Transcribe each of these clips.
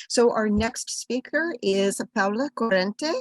So our next speaker is Paola Corrente.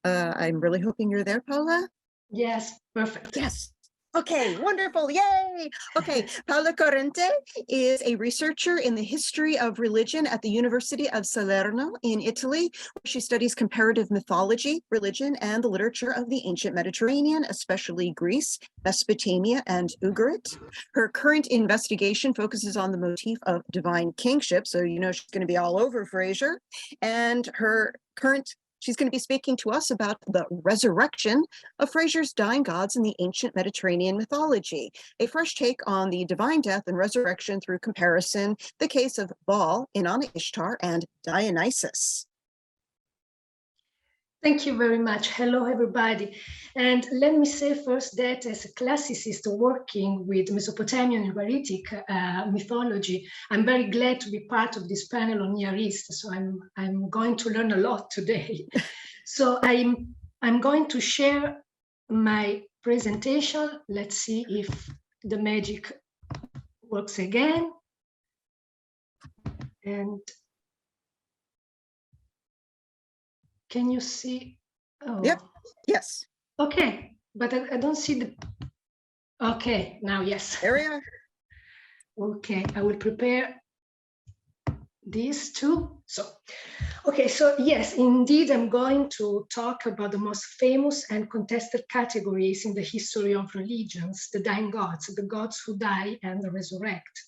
I'm really hoping you're there, Paola. Yes, perfect. Yes. Okay, wonderful. Yay. Okay, Paola Corrente is a researcher in the history of religion at the University of Salerno in Italy, where she studies comparative mythology, religion, and the literature of the ancient Mediterranean, especially Greece, Mesopotamia, and Ugarit. Her current investigation focuses on the motif of divine kingship, so you know she's going to be all over Frazer, and she's going to be speaking to us about the resurrection of Frazer's dying gods in the ancient Mediterranean mythology, a fresh take on the divine death and resurrection through comparison, the case of Baal, Inanna, Ishtar, and Dionysus. Thank you very much. Hello, everybody. And let me say first that as a classicist working with Mesopotamian Ugaritic mythology, I'm very glad to be part of this panel on Near East. So I'm going to learn a lot today. So I'm going to share my presentation. Let's see if the magic works again. And can you see? Oh. Yep. Yes. Okay, but I don't see the. Okay, now yes. There we are. Okay, I will prepare these two. So yes, indeed, I'm going to talk about the most famous and contested categories in the history of religions: the dying gods, the gods who die and resurrect.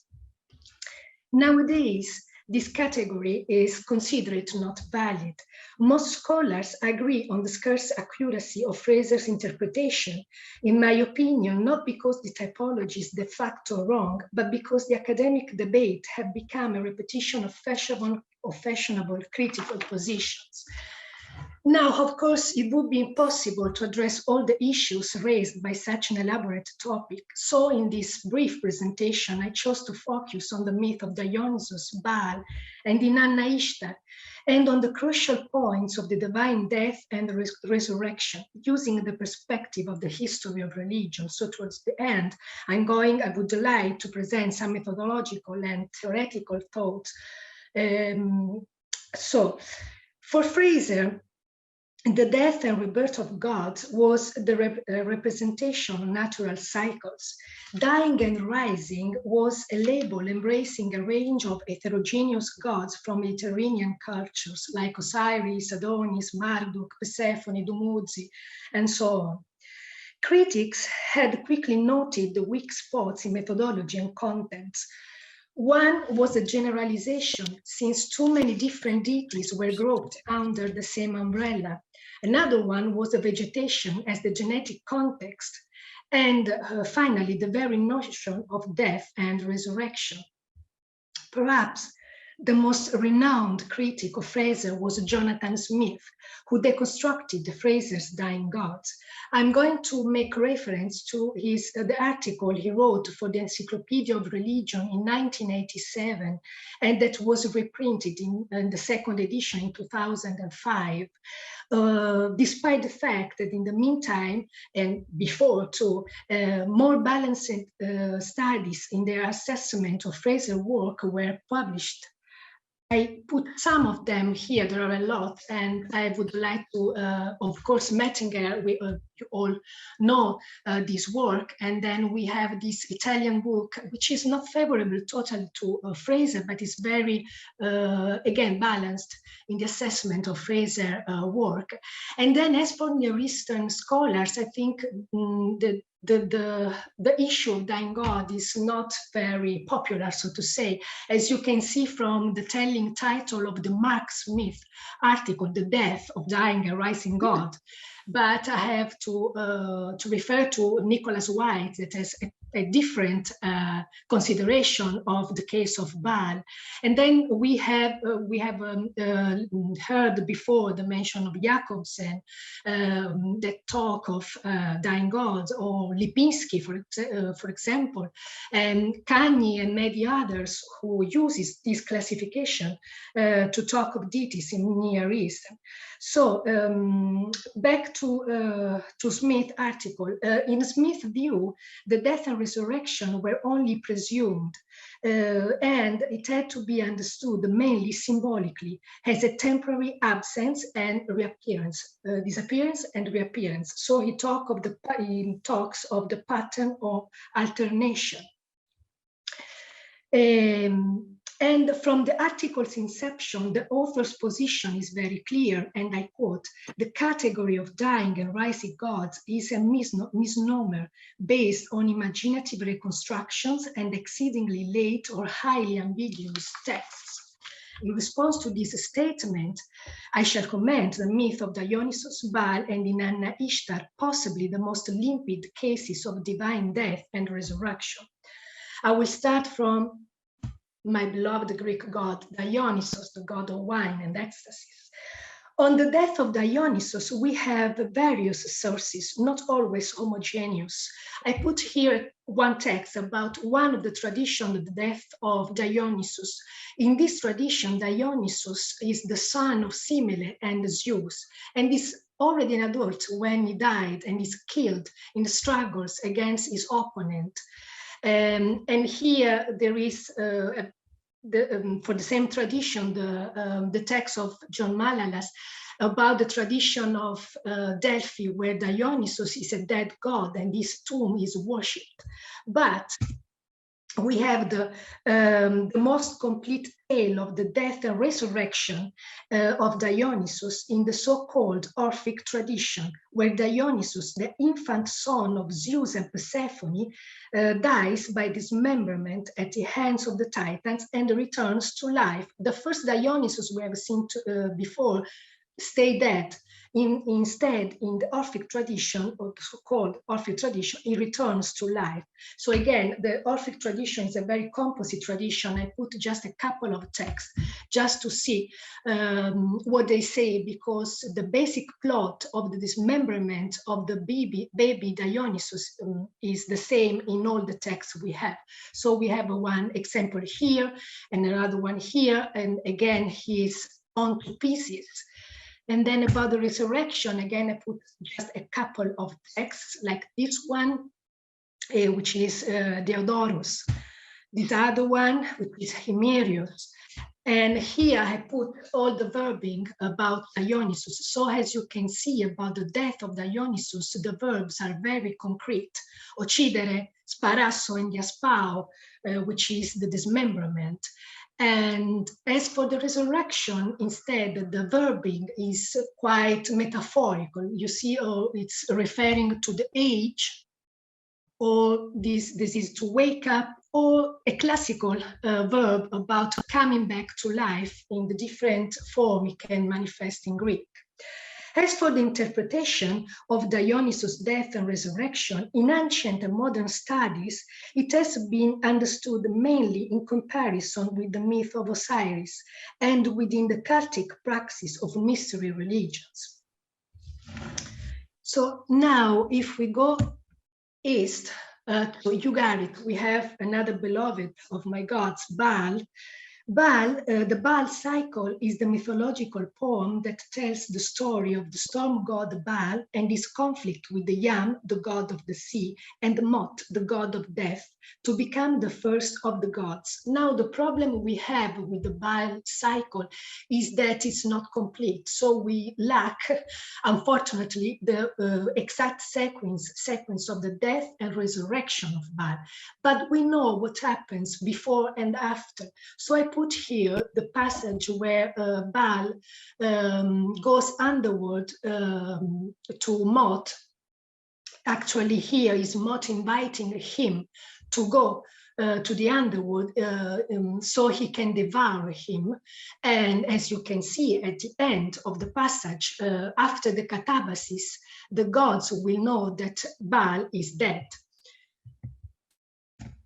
Nowadays, this category is considered not valid. Most scholars agree on the scarce accuracy of Frazer's interpretation, in my opinion, not because the typology is de facto wrong, but because the academic debate have become a repetition of fashionable critical positions. Now, of course, it would be impossible to address all the issues raised by such an elaborate topic. So in this brief presentation, I chose to focus on the myth of Dionysus, Baal, and Inanna Ishtar, and on the crucial points of the divine death and resurrection, using the perspective of the history of religion. So towards the end, I would like to present some methodological and theoretical thoughts. So for Frazer, the death and rebirth of gods was the representation of natural cycles. Dying and rising was a label embracing a range of heterogeneous gods from Mediterranean cultures like Osiris, Adonis, Marduk, Persephone, Dumuzi, and so on. Critics had quickly noted the weak spots in methodology and contents. One was a generalization, since too many different deities were grouped under the same umbrella. Another one was a vegetation as the genetic context. And finally, the very notion of death and resurrection. Perhaps the most renowned critic of Frazer was Jonathan Smith, who deconstructed Frazer's dying gods. I'm going to make reference to the article he wrote for the Encyclopedia of Religion in 1987, and that was reprinted in the second edition in 2005. Despite the fact that in the meantime and before too, more balanced studies in their assessment of Frazer's work were published. I put some of them here, there are a lot, and I would like to, of course, Mettinger, you all know this work, and then we have this Italian book, which is not favorable totally to Frazer, but is very, again, balanced in the assessment of Frazer work. And then as for Near Eastern scholars, I think the issue of dying God is not very popular, so to say, as you can see from the telling title of the Mark Smith article, The Death of Dying and Rising God. But I have to refer to Nicholas White, that has a different consideration of the case of Baal. And then we have heard before the mention of Jacobsen, that talk of dying gods, or Lipinski, for example, and Kanye and many others who uses this classification to talk of deities in Near East. So back to Smith's article. In Smith's view, the death and and resurrection were only presumed, and it had to be understood mainly symbolically as a temporary absence and reappearance, disappearance and reappearance. So he talks of the pattern of alternation. And from the article's inception, the author's position is very clear, and I quote, "The category of dying and rising gods is a misnomer based on imaginative reconstructions and exceedingly late or highly ambiguous texts." In response to this statement, I shall comment the myth of Dionysus, Baal, and Inanna Ishtar, possibly the most limpid cases of divine death and resurrection. I will start from my beloved Greek god, Dionysus, the god of wine and ecstasies. On the death of Dionysus, we have various sources, not always homogeneous. I put here one text about one of the traditions of the death of Dionysus. In this tradition, Dionysus is the son of Semele and Zeus, and is already an adult when he died and is killed in the struggles against his opponent. And here there is, for the same tradition, the text of John Malalas about the tradition of Delphi, where Dionysus is a dead god and his tomb is worshipped. But we have the most complete tale of the death and resurrection of Dionysus in the so-called Orphic tradition, where Dionysus, the infant son of Zeus and Persephone, dies by dismemberment at the hands of the Titans and returns to life. The first Dionysus we have seen before stay dead. Instead, in the Orphic tradition, or the so-called Orphic tradition, he returns to life. So again, the Orphic tradition is a very composite tradition. I put just a couple of texts just to see what they say, because the basic plot of the dismemberment of the baby Dionysus is the same in all the texts we have. So we have one example here and another one here, and again, he is torn to pieces. And then about the resurrection, again, I put just a couple of texts like this one, which is Diodorus. This other one, which is Himerius. And here I put all the verbing about Dionysus. So as you can see about the death of Dionysus, the verbs are very concrete. Occidere, sparasso, and diaspao, which is the dismemberment. And as for the resurrection, instead, the verbing is quite metaphorical. You see, it's referring to the age, or this is to wake up, or a classical verb about coming back to life in the different form it can manifest in Greek. As for the interpretation of Dionysus' death and resurrection, in ancient and modern studies, it has been understood mainly in comparison with the myth of Osiris and within the cultic praxis of mystery religions. So now, if we go east to Ugarit, we have another beloved of my gods, Baal. The Baal cycle is the mythological poem that tells the story of the storm god Baal and his conflict with the Yam, the god of the sea, and Mot, the god of death, to become the first of the gods. Now, the problem we have with the Baal cycle is that it's not complete. So we lack, unfortunately, the exact sequence of the death and resurrection of Baal. But we know what happens before and after. So I put here the passage where Baal goes underward to Mot. Actually, here is Mot inviting him to go to the underworld so he can devour him. And as you can see at the end of the passage, after the catabasis, the gods will know that Baal is dead.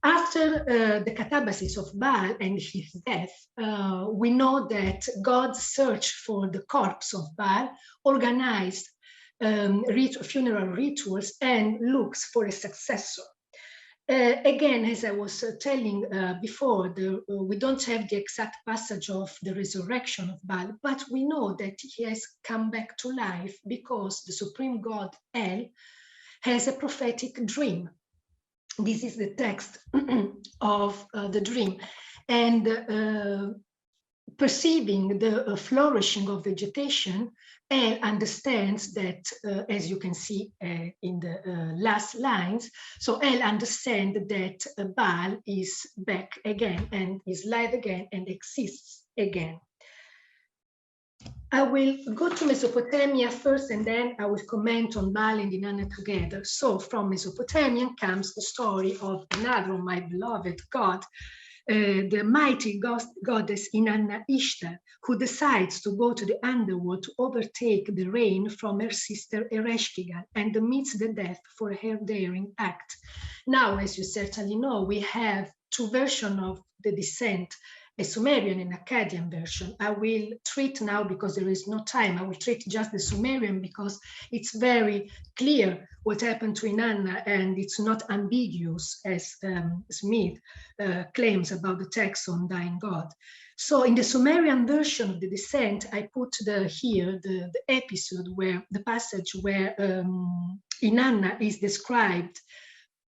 After the catabasis of Baal and his death, we know that God searched for the corpse of Baal, organized funeral rituals, and looks for a successor. Again, as I was telling before, we don't have the exact passage of the resurrection of Baal, but we know that he has come back to life because the supreme god El has a prophetic dream. this is the text of the dream. And perceiving the flourishing of vegetation, El understands that, as you can see in the last lines, so El understands that Baal is back again and is live again and exists again. I will go to Mesopotamia first, and then I will comment on Baal and Inanna together. So from Mesopotamia comes the story of another of my beloved god, the mighty goddess Inanna Ishtar, who decides to go to the underworld to overtake the reign from her sister Ereshkigal and meets the death for her daring act. Now, as you certainly know, we have two versions of the descent, a Sumerian and Akkadian version. I will treat now, because there is no time, I will treat just the Sumerian because it's very clear what happened to Inanna and it's not ambiguous as Smith claims about the text on Dying God. So in the Sumerian version of the descent, I put here the episode where the passage where Inanna is described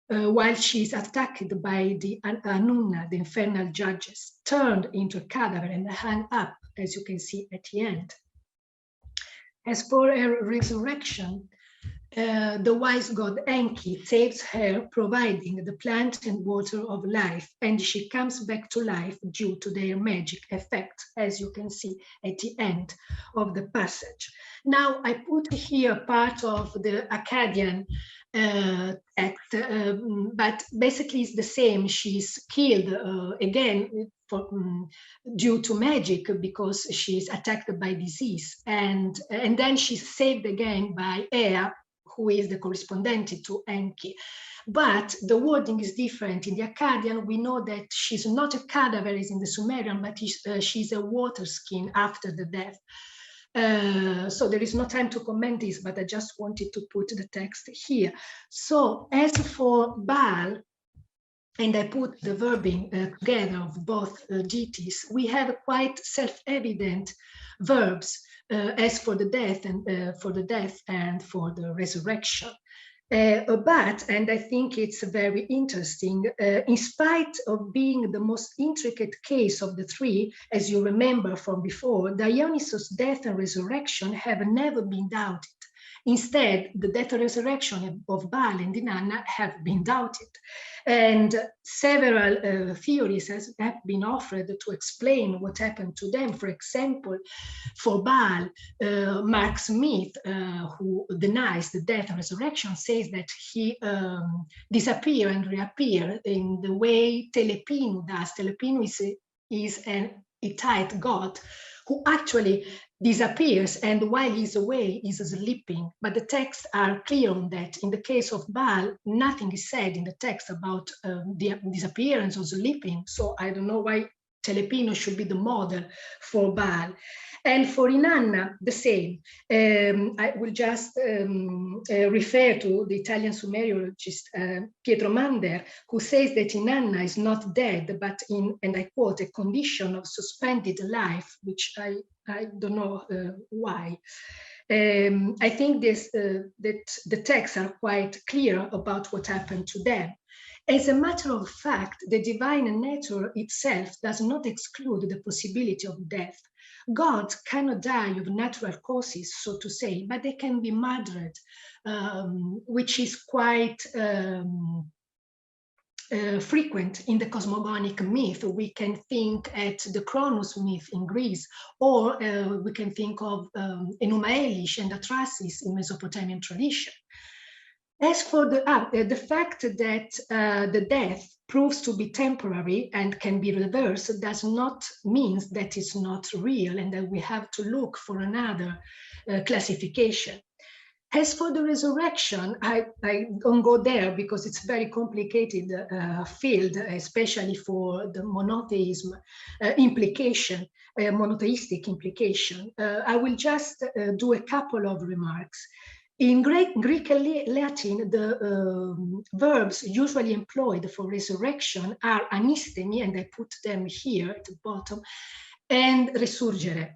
while she is attacked by the Anunna, the infernal judges, turned into a cadaver and hung up, as you can see at the end. As for her resurrection, the wise god Enki saves her, providing the plant and water of life, and she comes back to life due to their magic effect, as you can see at the end of the passage. Now, I put here part of the Akkadian act, but basically it's the same. She's killed again due to magic because she's attacked by disease, and then she's saved again by Ea, who is the correspondent to Enki. But the wording is different. In the Akkadian, we know that she's not a cadaver as in the Sumerian, but she's a water skin after the death. So there is no time to comment this, but I just wanted to put the text here. So as for Baal, and I put the verbing together of both deities, we have quite self-evident verbs as for the death and for the resurrection. But, and I think it's very interesting, in spite of being the most intricate case of the three, as you remember from before, Dionysus' death and resurrection have never been doubted. Instead, the death and resurrection of Baal and Inanna have been doubted. And several theories have been offered to explain what happened to them. For example, for Baal, Mark Smith, who denies the death and resurrection, says that he disappeared and reappeared in the way Telepinu does. Telepinu is an Hittite god who actually disappears, and while he's away, he's sleeping. But the texts are clear on that. In the case of Baal, nothing is said in the text about the disappearance or sleeping. So I don't know why Telepinu should be the model for Baal. And for Inanna, the same. I will just refer to the Italian Sumeriologist Pietro Mander, who says that Inanna is not dead, but in, and I quote, a condition of suspended life, which I don't know why. I think that the texts are quite clear about what happened to them. As a matter of fact, the divine nature itself does not exclude the possibility of death. Gods cannot die of natural causes, so to say, but they can be murdered, which is quite frequent in the cosmogonic myth. We can think at the Kronos myth in Greece, or we can think of Enuma Elish and Atrasis in Mesopotamian tradition. As for the fact that the death proves to be temporary and can be reversed does not mean that it's not real and that we have to look for another classification. As for the resurrection, I don't go there because it's very complicated field, especially for the monotheism implication, monotheistic implication. I will just do a couple of remarks. In Greek and Latin, the verbs usually employed for resurrection are anistemi, and I put them here at the bottom, and resurgere,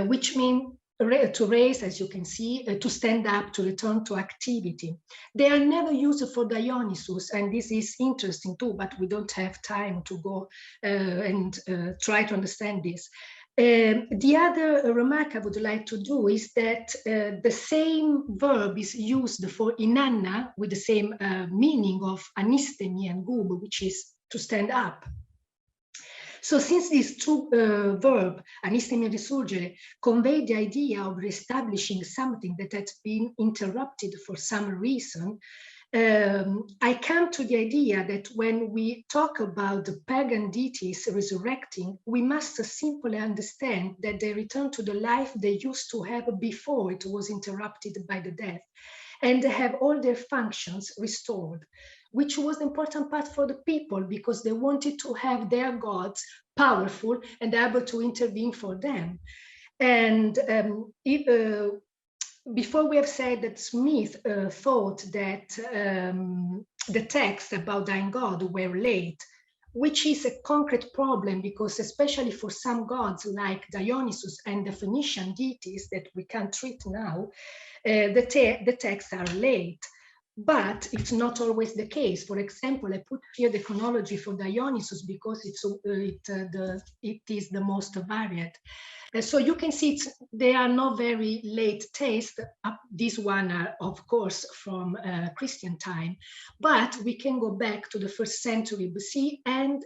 which mean to raise, as you can see, to stand up, to return to activity. They are never used for Dionysus, and this is interesting too, but we don't have time to go and try to understand this. The other remark I would like to do is that the same verb is used for Inanna with the same meaning of anistemi and gub, which is to stand up. So since these two verbs, anistemi and risurgere, convey the idea of reestablishing something that had been interrupted for some reason, I come to the idea that when we talk about the pagan deities resurrecting, we must simply understand that they return to the life they used to have before it was interrupted by the death, and they have all their functions restored, which was the important part for the people because they wanted to have their gods powerful and able to intervene for them. And before we have said that Smith thought that the texts about dying God were late, which is a concrete problem because especially for some gods like Dionysus and the Phoenician deities that we can't treat now, the texts are late. But it's not always the case. For example, I put here the chronology for Dionysus because it is the most varied. So you can see they are not very late taste. These one are, of course, from Christian time, but we can go back to the 1st century BC and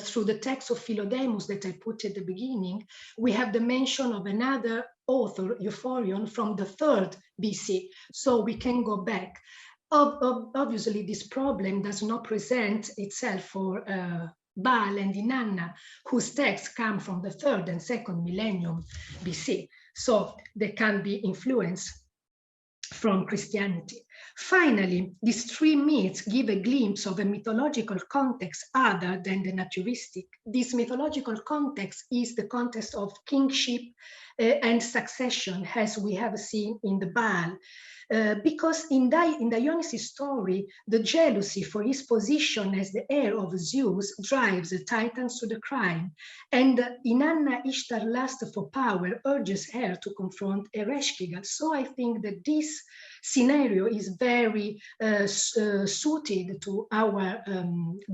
through the text of Philodemus that I put at the beginning, we have the mention of another author, Euphorion, from the 3rd BC. So we can go back. Obviously, this problem does not present itself for Baal and Inanna, whose texts come from the 3rd and 2nd millennium BC. So they can be influenced from Christianity. Finally, these three myths give a glimpse of a mythological context other than the naturistic. This mythological context is the context of kingship and succession, as we have seen in the Baal. Because in Dionysus' story, the jealousy for his position as the heir of Zeus drives the Titans to the crime. And Inanna Ishtar's lust for power urges her to confront Ereshkigal. So I think that this scenario is very suited to our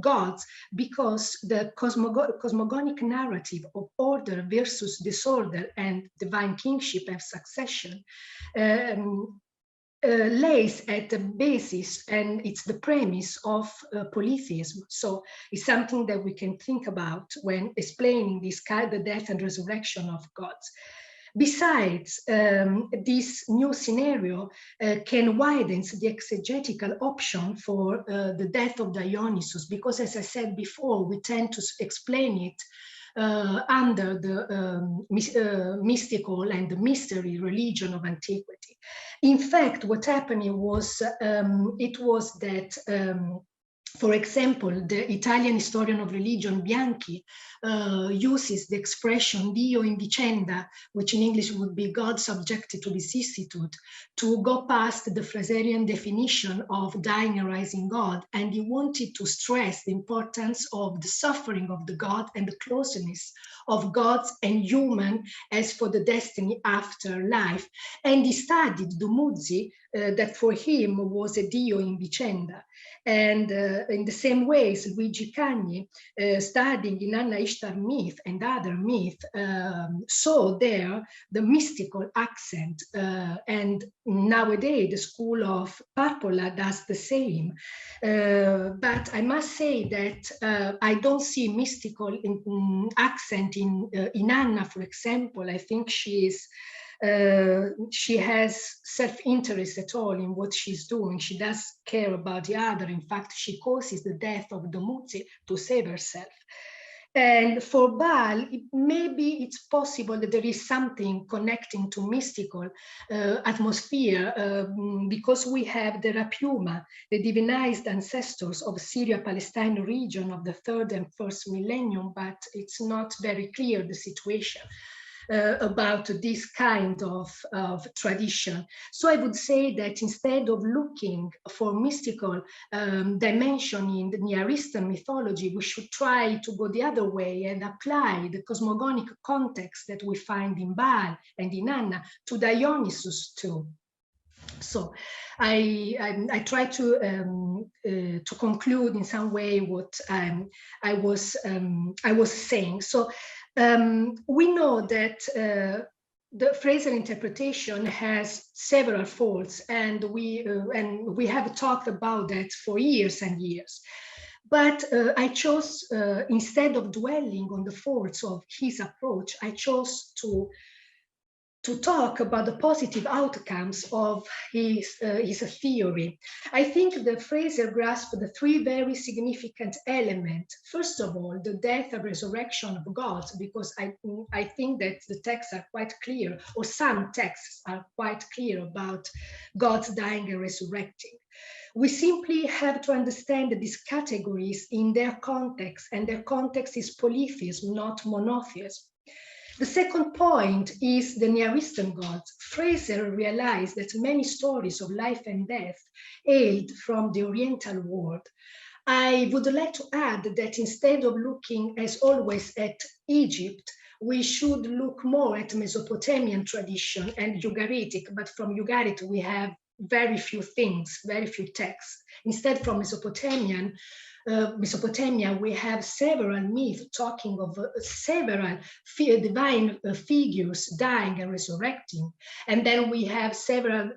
gods because the cosmogonic narrative of order versus disorder and divine kingship and succession lays at the basis, and it's the premise of polytheism. So it's something that we can think about when explaining this kind of death and resurrection of gods. Besides, this new scenario can widen the exegetical option for the death of Dionysus, because as I said before, we tend to explain it under the mystical and the mystery religion of antiquity. In fact, what happened was, it was that, for example, the Italian historian of religion, Bianchi, uses the expression Dio in vicenda, which in English would be God subjected to vicissitude, to go past the Frazerian definition of dying and rising God. And he wanted to stress the importance of the suffering of the God and the closeness of gods and human as for the destiny after life. And he studied Dumuzzi, that for him was a Dio in vicenda. And in the same ways, Luigi Cagni, studying Inanna Ishtar myth and other myth, saw there the mystical accent. And nowadays, the school of Paola does the same. But I must say that I don't see mystical accent in Inanna, for example. I think she has self-interest at all in what she's doing. She does care about the other. In fact, she causes the death of Dumuzzi to save herself. And for Baal, maybe it's possible that there is something connecting to mystical atmosphere because we have the Rapiuma, the divinized ancestors of Syria-Palestine region of the 3rd and 1st millennium, but it's not very clear the situation. about this kind of tradition. So I would say that instead of looking for mystical dimension in the Near Eastern mythology, we should try to go the other way and apply the cosmogonic context that we find in Baal and Inanna to Dionysus too. So I try to conclude in some way what I was saying. So we know that the Frazer interpretation has several faults, and we have talked about that for years and years. But I chose, instead of dwelling on the faults of his approach, I chose to talk about the positive outcomes of his theory. I think that Frazer grasped the three very significant elements. First of all, the death and resurrection of gods, because I think that the texts are quite clear, or some texts are quite clear about gods dying and resurrecting. We simply have to understand these categories in their context, and their context is polytheism, not monotheism. The second point is the Near Eastern gods. Frazer realized that many stories of life and death hailed from the Oriental world. I would like to add that instead of looking, as always, at Egypt, we should look more at Mesopotamian tradition and Ugaritic, but from Ugaritic we have very few things, very few texts. Instead, from Mesopotamia, we have several myths talking of several divine figures dying and resurrecting. And then we have several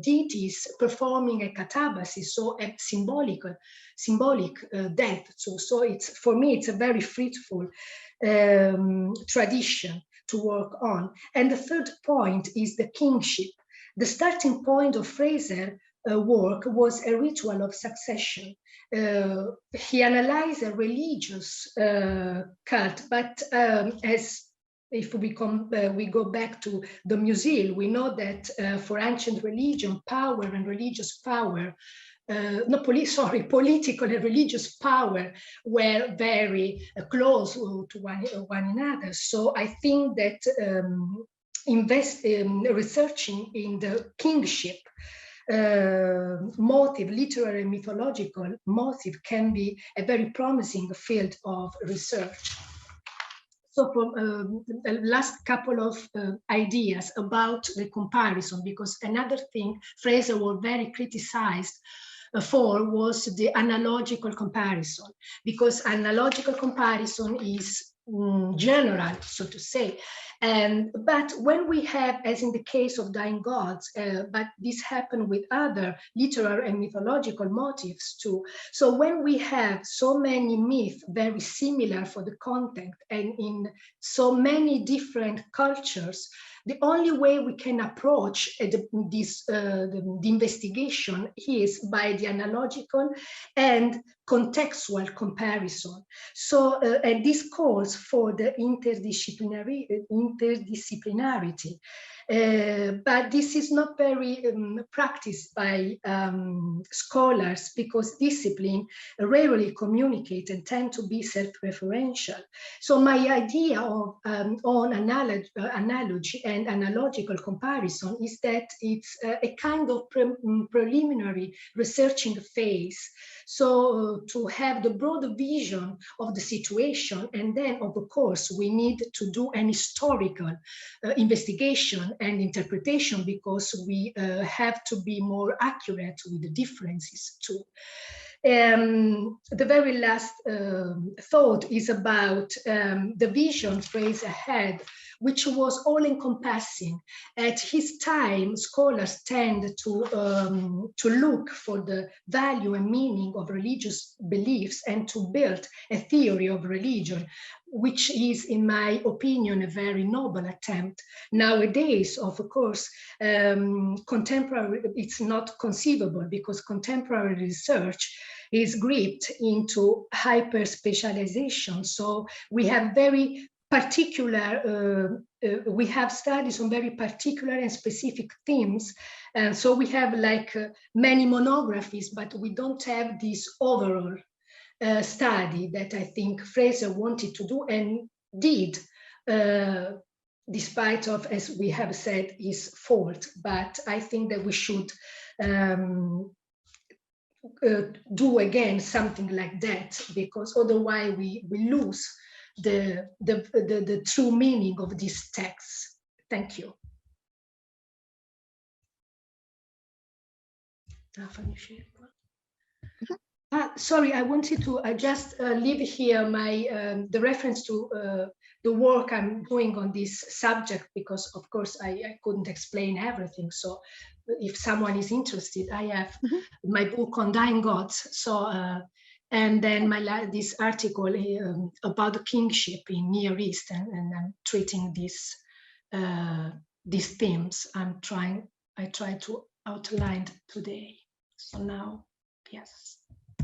deities performing a catabasis, so a symbolic death. So it's, for me, it's a very fruitful tradition to work on. And the third point is the kingship. The starting point of Frazer work was a ritual of succession. He analyzed a religious cult, but as if we go back to the museum, we know that for ancient religion, power and religious power, political and religious power were very close to one another. So I think that researching in the kingship motive, literary mythological motive, can be a very promising field of research. So for the last couple of ideas about the comparison, because another thing Frazer was very criticized for was the analogical comparison, because analogical comparison is general, so to say. But when we have, as in the case of dying gods, but this happened with other literary and mythological motifs too. So when we have so many myths very similar for the content and in so many different cultures, the only way we can approach the investigation is by the analogical and contextual comparison. So, and this calls for the interdisciplinarity. But this is not very practiced by scholars, because discipline rarely communicate and tend to be self-referential. So my idea of on analogy and analogical comparison is that it's a kind of preliminary researching phase. So to have the broader vision of the situation, and then of course we need to do an historical investigation and interpretation, because we have to be more accurate with the differences too. The very last thought is about the vision Frazer had, which was all-encompassing. At his time, scholars tend to look for the value and meaning of religious beliefs and to build a theory of religion, which is, in my opinion, a very noble attempt. Nowadays, of course, contemporary, it's not conceivable, because contemporary research is gripped into hyper-specialization. So we have very particular, we have studies on very particular and specific themes. And so we have like many monographies, but we don't have this overall study that I think Frazer wanted to do and did despite of, as we have said, his fault. But I think that we should do again something like that, because otherwise we lose the true meaning of these texts. Thank you. Sorry, I wanted to just leave here my the reference to the work I'm doing on this subject, because of course I couldn't explain everything. So if someone is interested, I have my book on dying gods. So and then this article about the kingship in Near East, and I'm treating these themes. I try to outline today. So now, yes.